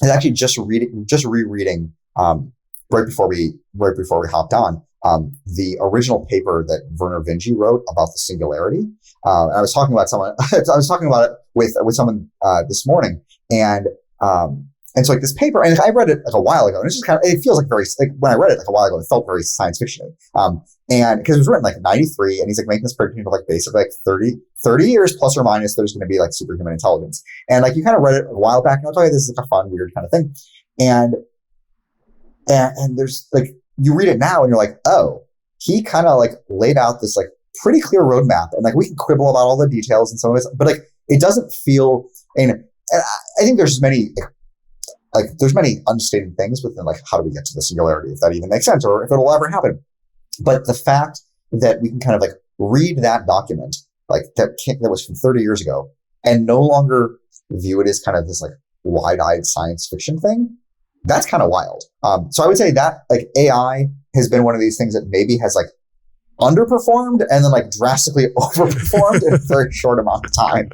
is actually just rereading, right before we hopped on, the original paper that Werner Vinge wrote about the singularity. And I was talking about someone, I was talking about it with someone this morning, and and so like this paper, and I read it like a while ago, and it's just kind of, it feels like very, like when I read it like a while ago, it felt very science fiction. And because it was written like 93, and he's like making this prediction of like basically like 30 years plus or minus, there's going to be like superhuman intelligence. And like you kind of read it a while back, and I was like, this is like a fun, weird kind of thing. And there's like, you read it now and you're like, oh, he kind of like laid out this like pretty clear roadmap, and like we can quibble about all the details and some of it, but like it doesn't feel, and I think there's there's many unstated things within like how do we get to the singularity, if that even makes sense or if it'll ever happen. But the fact that we can kind of like read that document like that was from 30 years ago and no longer view it as kind of this like wide-eyed science fiction thing, that's kind of wild. So I would say that like AI has been one of these things that maybe has like underperformed and then like drastically overperformed in a very short amount of time.